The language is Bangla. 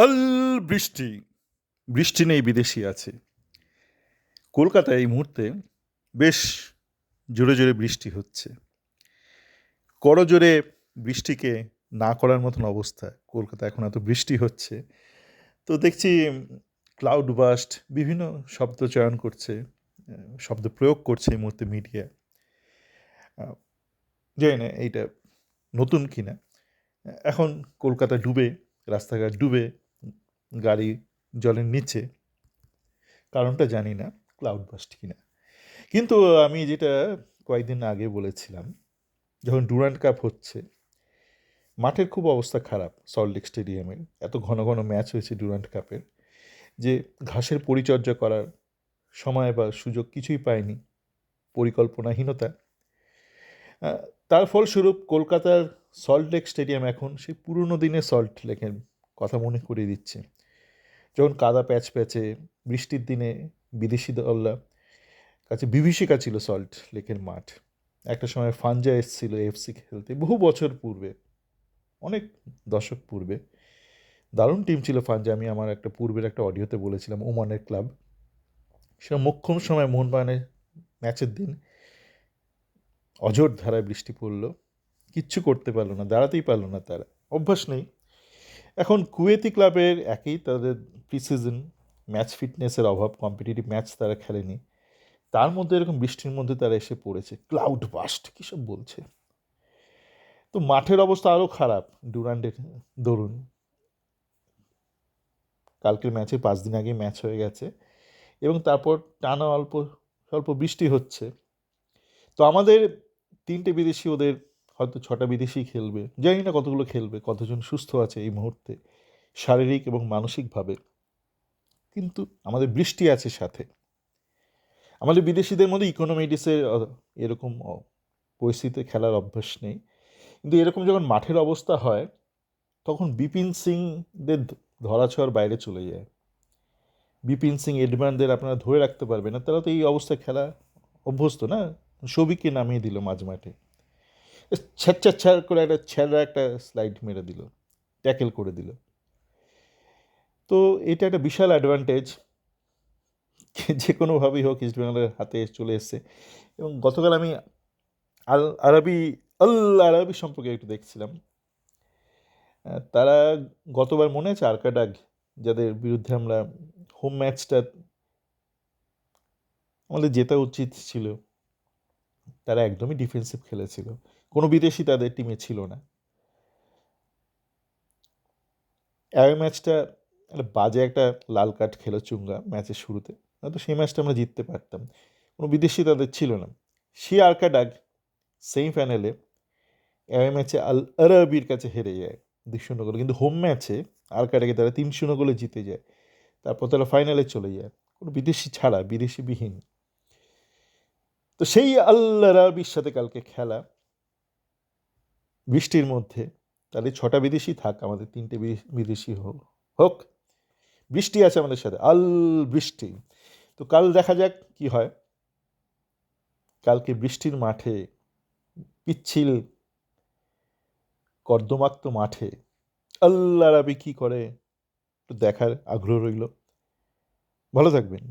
অল বৃষ্টি। বৃষ্টি নেই, বিদেশি আছে। কলকাতায় এই মুহূর্তে বেশ জোরে জোরে বৃষ্টি হচ্ছে। করজোরে বৃষ্টিকে না করার মতন অবস্থা। কলকাতা এখন এত বৃষ্টি হচ্ছে। তো দেখছি ক্লাউড বাস্ট বিভিন্ন শব্দ চয়ন করছে, শব্দ প্রয়োগ করছে এই মুহূর্তে মিডিয়া। জানি না এইটা নতুন কিনা। এখন কলকাতা ডুবে, রাস্তাঘাট ডুবে, গাড়ি জলের নিচে। কারণটা জানি না, ক্লাউড বাস্ট কিনা। কিন্তু আমি যেটা কয়েকদিন আগে বলেছিলাম, যখন ডুরান্ড কাপ হচ্ছে, মাঠের খুব অবস্থা খারাপ সল্টলেক স্টেডিয়ামের। এত ঘন ঘন ম্যাচ হয়েছে ডুরান্ড কাপের যে ঘাসের পরিচর্যা করার সময় বা সুযোগ কিছুই পায়নি, পরিকল্পনাহীনতা। আহ, তার ফলস্বরূপ কলকাতার সল্টলেক স্টেডিয়াম এখন সেই পুরনো দিনে সল্ট লেকের কথা মনে করিয়ে দিচ্ছে। যখন কাদা প্যাচ প্যাচে বৃষ্টির দিনে বিদেশি দলরা কাছে বিভীষিকা ছিল সল্ট লেকের মাঠ। একটা সময় ফানজা এসেছিল এফসি খেলতে বহু বছর পূর্বে, অনেক দশক পূর্বে। দারুণ টিম ছিল ফানজা। আমি আমার একটা পূর্বের একটা অডিওতে বলেছিলাম, ওমানের ক্লাব। সেটা মোক্ষম সময় মোহনবাগানের ম্যাচের দিন অঝোর ধারায় বৃষ্টি পড়ল, কিচ্ছু করতে পারলো না, দাঁড়াতেই পারলো না তারা, অভ্যাস নেই। এখন কুয়েতি ক্লাবের একই, তাদের প্রি সিজন ম্যাচ ফিটনেসের অভাব, কম্পিটিটিভ ম্যাচ তারা খেলেনি, তার মধ্যে এরকম বৃষ্টির মধ্যে তারা এসে পড়েছে। ক্লাউড বাস্ট কী সব বলছে। তো মাঠের অবস্থা আরও খারাপ ডুরান্ডের দরুন। কালকের ম্যাচে 5 দিন আগে ম্যাচ হয়ে গেছে এবং তারপর টানা অল্প স্বল্প বৃষ্টি হচ্ছে। তো আমাদের 3টে বিদেশি, ওদের হয়তো 6টা বিদেশি খেলবে, জানি না কতগুলো খেলবে, কতজন সুস্থ আছে এই মুহূর্তে শারীরিক এবং মানসিকভাবে। কিন্তু আমাদের বৃষ্টি আছে সাথে। আমাদের বিদেশিদের মধ্যে ইকোনমিডিসের এরকম পরিস্থিতিতে খেলার অভ্যাস নেই। কিন্তু এরকম যখন মাঠের অবস্থা হয়, তখন বিপিন সিংদের ধরাছোঁয়ার বাইরে চলে যায়। বিপিন সিং, এডমানদের আপনারা ধরে রাখতে পারবেন না, তারা তো এই অবস্থায় খেলা অভ্যস্ত না। সবিককে নামিয়ে দিল মাঝ মাঠে, ছ্যাঁচ্ছা করে একটা ছেঁড়া একটা স্লাইড মেরে দিল, ট্যাকেল করে দিল। তো এটা একটা বিশাল অ্যাডভান্টেজ, যে কোনোভাবেই হোক ইস্টবেঙ্গলের হাতে চলে এসছে। এবং গতকাল আমি আল আরবি আল আরবি সম্পর্কে একটু দেখছিলাম। তারা গতবার মনে আছে আরকাডাগ, যাদের বিরুদ্ধে আমরা হোম ম্যাচটা আমাদের জেতা উচিত ছিল, তারা একদমই ডিফেন্সিভ খেলেছিল, কোনো বিদেশি তাদের টিমে ছিল না। অ্যাওয়ে ম্যাচটা একটা বাজে একটা লাল কার্ড খেলো চুঙ্গা ম্যাচের শুরুতে, হয়তো সেই ম্যাচটা আমরা জিততে পারতাম, কোনো বিদেশি তাদের ছিল না। সে আরকাডাগ সেমিফাইনালে অ্যাওয়ে ম্যাচে আল আরবির কাছে হেরে যায় 2-0 গোলে, কিন্তু হোম ম্যাচে আরকাডাগে তারা 3-0 গোলে জিতে যায়। তারপর তারা ফাইনালে চলে যায়, কোনো বিদেশি ছাড়া, বিদেশিবিহীন। তো সেই আল আরবির সাথে কালকে খেলা বৃষ্টির মধ্যে, তাহলে 6টা বিদেশি থাক, আমাদের 3টে বিদেশি হোক, বৃষ্টি আছে আমাদের সাথে, আল বৃষ্টি। তো কাল দেখা যাক কি হয়। কালকে বৃষ্টির মাঠে, পিচ্ছিল কর্দমাক্ত মাঠে আল আরাবি কী করে, একটু দেখার আগ্রহ রইল। ভালো থাকবেন।